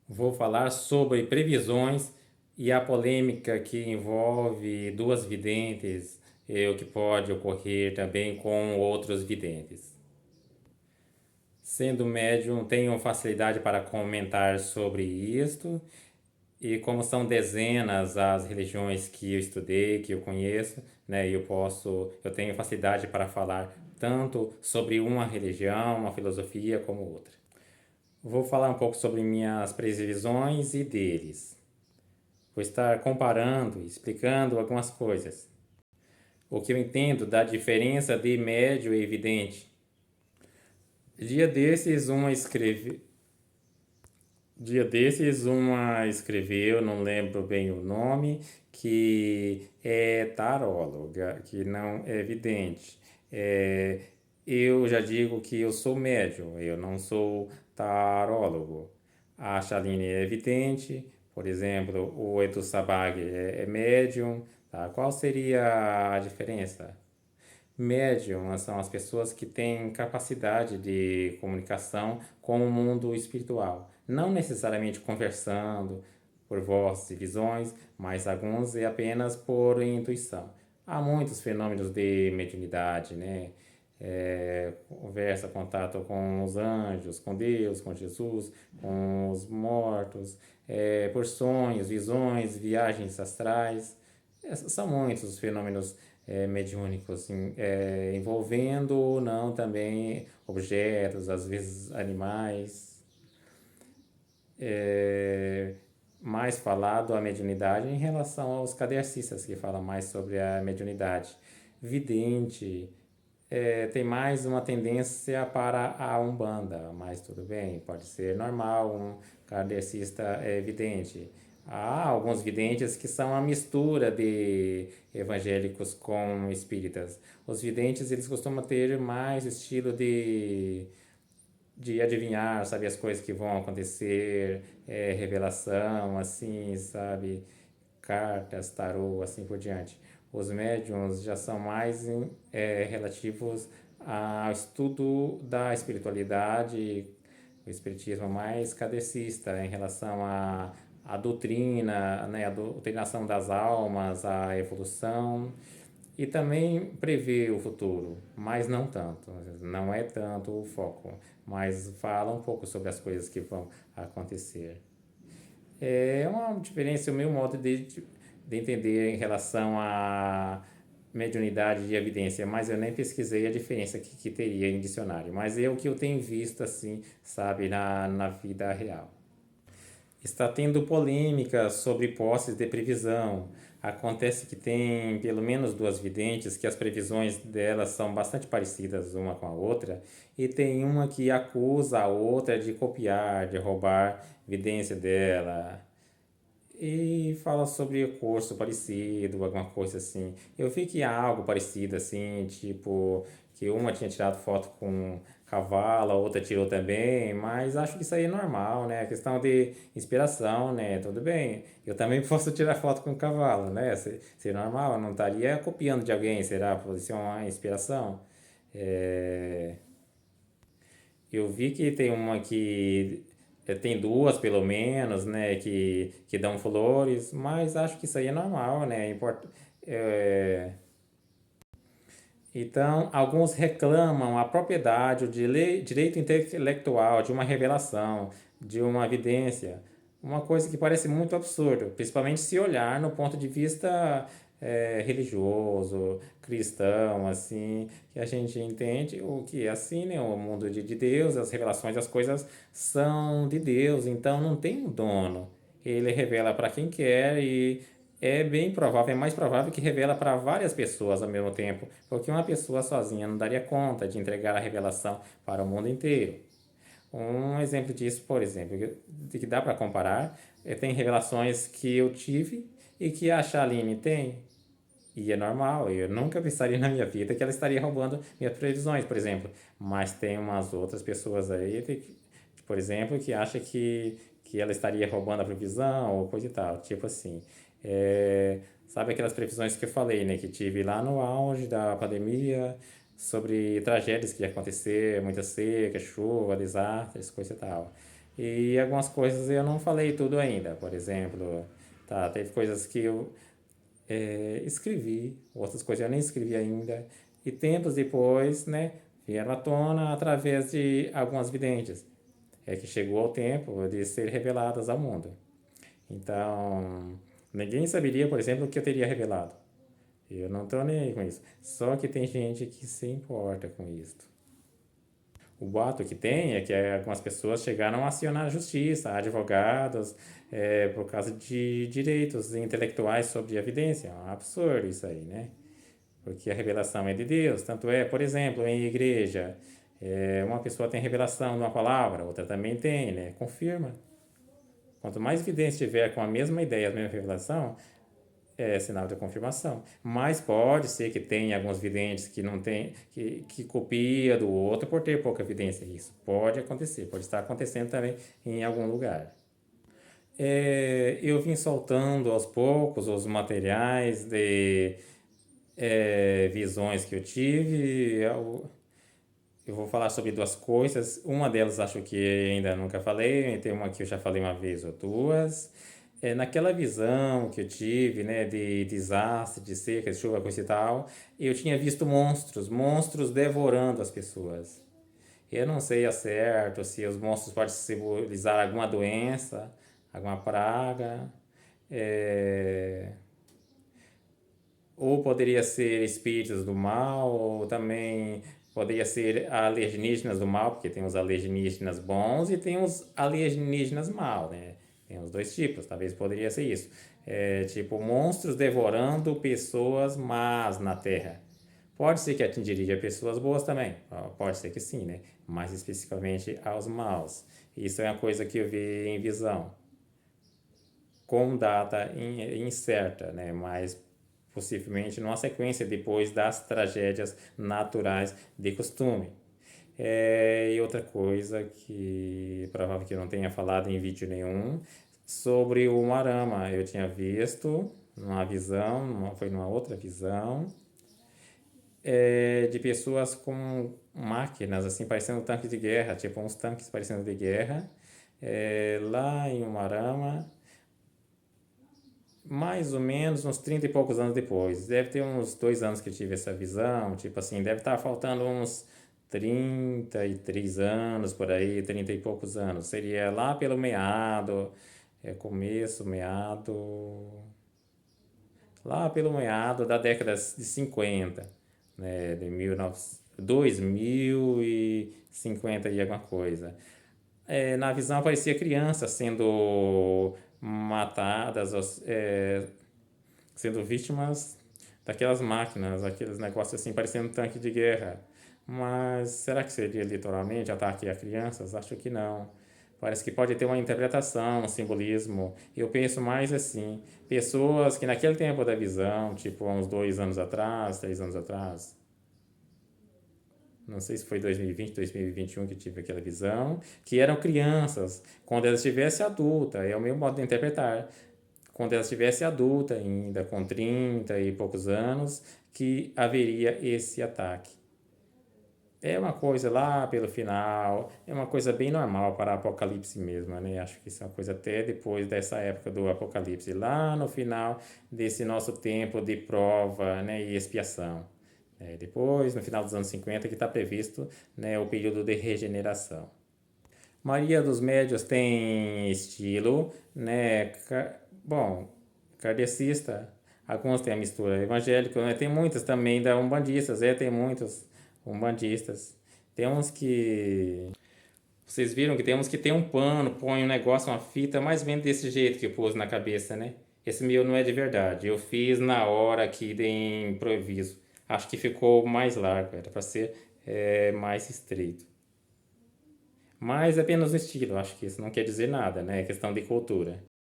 Vou falar sobre previsões e a polêmica que envolve duas videntes e o que pode ocorrer também com outros videntes. Sendo médium, tenho facilidade para comentar sobre isto, e como são dezenas as religiões que eu estudei, que eu conheço, né, eu tenho facilidade para falar tanto sobre uma religião, uma filosofia, como outra. Vou falar um pouco sobre minhas previsões e deles. Vou estar comparando e explicando algumas coisas. O que eu entendo da diferença de médio e evidente. Dia desses, uma escreve... Dia desses, uma escreveu, não lembro bem o nome, que é taróloga, que não é vidente. É, eu já digo que eu sou médium, eu não sou tarólogo. A Shaline é vidente, por exemplo, o Edu Sabag é médium. Tá? Qual seria a diferença? Médium são as pessoas que têm capacidade de comunicação com o mundo espiritual. Não necessariamente conversando por vozes e visões, mas alguns é apenas por intuição. Há muitos fenômenos de mediunidade, né? Conversa, contato com os anjos, com Deus, com Jesus, com os mortos, por sonhos, visões, viagens astrais. São muitos os fenômenos mediúnicos envolvendo ou não também objetos, às vezes animais. É, mais falado a mediunidade em relação aos kardecistas, que falam mais sobre a mediunidade. Vidente tem mais uma tendência para a Umbanda, mas tudo bem, pode ser normal, um kardecista é vidente. Há alguns videntes que são a mistura de evangélicos com espíritas. Os videntes, eles costumam ter mais estilo de adivinhar, sabe, as coisas que vão acontecer, revelação, assim, sabe, cartas, tarô, assim por diante. Os médiums já são mais relativos ao estudo da espiritualidade, o espiritismo mais kardecista em relação à doutrina, né, a doutrinação das almas, a evolução e também prevê o futuro, mas não tanto, não é tanto o foco, mas fala um pouco sobre as coisas que vão acontecer. É uma diferença, o meu modo de entender em relação à mediunidade e evidência, mas eu nem pesquisei a diferença que teria em dicionário, mas é o que eu tenho visto assim, sabe, na vida real. Está tendo polêmica sobre posses de previsão. Acontece que tem pelo menos duas videntes que as previsões delas são bastante parecidas uma com a outra, e tem uma que acusa a outra de copiar, de roubar vidência dela. E fala sobre curso parecido, alguma coisa assim. Eu vi que há algo parecido assim, tipo, que uma tinha tirado foto com cavalo, a outra tirou também, mas acho que isso aí é normal, né? A questão de inspiração, né? Tudo bem. Eu também posso tirar foto com cavalo, né? Se normal, eu não estaria copiando de alguém, será? Por isso é uma inspiração. É, eu vi que tem uma que tem duas pelo menos, né, que dão flores, mas acho que isso aí é normal, né? É, então, alguns reclamam a propriedade, o direito intelectual de uma revelação, de uma evidência, uma coisa que parece muito absurdo, principalmente se olhar no ponto de vista religioso, cristão, assim, que a gente entende o que é assim, né? O mundo de Deus, as revelações, as coisas são de Deus, então não tem um dono. Ele revela para quem quer e é bem provável, é mais provável que revela para várias pessoas ao mesmo tempo, porque uma pessoa sozinha não daria conta de entregar a revelação para o mundo inteiro. Um exemplo disso, por exemplo, que dá para comparar, tem revelações que eu tive e que a Shaline tem. E é normal, eu nunca pensaria na minha vida que ela estaria roubando minhas previsões, por exemplo. Mas tem umas outras pessoas aí, por exemplo, que acham que ela estaria roubando a previsão ou coisa e tal. Tipo assim, sabe aquelas previsões que eu falei, né? Que tive lá no auge da pandemia, sobre tragédias que ia acontecer, muita seca, chuva, desastres, coisa e tal. E algumas coisas eu não falei tudo ainda. Por exemplo, tá, teve coisas que eu escrevi, outras coisas eu nem escrevi ainda. E tempos depois, né, vieram à tona através de algumas videntes. É que chegou ao tempo de ser reveladas ao mundo. Então, ninguém saberia, por exemplo, o que eu teria revelado. Eu não estou nem aí com isso. Só que tem gente que se importa com isso. O boato que tem é que algumas pessoas chegaram a acionar a justiça, advogados, por causa de direitos intelectuais sobre a evidência. É um absurdo isso aí, né? Porque a revelação é de Deus. Tanto é, por exemplo, em igreja, uma pessoa tem revelação de uma palavra, outra também tem, né? Confirma. Quanto mais evidência tiver com a mesma ideia, a mesma revelação, é sinal de confirmação. Mas pode ser que tenha alguns videntes que não tem, que copia do outro por ter pouca evidência. Isso pode acontecer, pode estar acontecendo também em algum lugar. Eu vim soltando aos poucos os materiais de visões que eu tive. Eu vou falar sobre duas coisas. Uma delas acho que ainda nunca falei, tem uma que eu já falei uma vez ou duas. Naquela visão que eu tive, né, de desastre, de seca, de chuva, coisa e tal, eu tinha visto monstros, monstros devorando as pessoas. Eu não sei a certo se os monstros podem simbolizar alguma doença, alguma praga, é, ou poderia ser espíritos do mal, ou também poderia ser alienígenas do mal, porque tem os alienígenas bons e tem os alienígenas mal, né? Tem os dois tipos, talvez poderia ser isso. Tipo, monstros devorando pessoas más na Terra. Pode ser que atingiria pessoas boas também, pode ser que sim, né? Mais especificamente aos maus. Isso é uma coisa que eu vi em visão com data incerta, né? Mas possivelmente numa sequência depois das tragédias naturais de costume. E outra coisa que provável que eu não tenha falado em vídeo nenhum, sobre o Marama. Eu tinha visto numa visão, foi numa outra visão, de pessoas com máquinas, assim, parecendo tanques de guerra, tipo uns tanques parecendo de guerra, lá em Umarama, mais ou menos uns 30 e poucos anos depois. Deve ter uns 2 anos que eu tive essa visão. Tipo assim, deve estar faltando uns 33 anos por aí, 30 e poucos anos. Seria lá pelo meado, começo, meado. Lá pelo meado da década de 50, né? De 2050 e alguma coisa. Na visão aparecia crianças sendo matadas, sendo vítimas daquelas máquinas, aqueles negócios assim, parecendo um tanque de guerra. Mas será que seria literalmente ataque a crianças? Acho que não. Parece que pode ter uma interpretação, um simbolismo. Eu penso mais assim, pessoas que naquele tempo da visão, tipo há uns 2 anos atrás, 3 anos atrás, não sei se foi 2020, 2021 que tive aquela visão, que eram crianças, quando elas estivessem adulta, é o meu modo de interpretar, quando ela estivesse adulta ainda, com 30 e poucos anos, que haveria esse ataque. É uma coisa lá pelo final, é uma coisa bem normal para Apocalipse mesmo, né? Acho que isso é uma coisa até depois dessa época do Apocalipse, lá no final desse nosso tempo de prova, né, e expiação. Depois, no final dos anos 50, que está previsto, né, o período de regeneração. Maria dos Médios tem estilo, né? Bom, kardecista. Alguns têm a mistura evangélica, né? Tem muitas também da umbandistas, tem muitos umbandistas. Tem uns que vocês viram que tem uns que tem um pano, põe um negócio, uma fita, mais ou menos desse jeito que eu pus na cabeça, né? Esse meu não é de verdade. Eu fiz na hora aqui de improviso. Acho que ficou mais largo, era para ser mais estreito. Mas é apenas um estilo, acho que isso não quer dizer nada, né? É questão de cultura.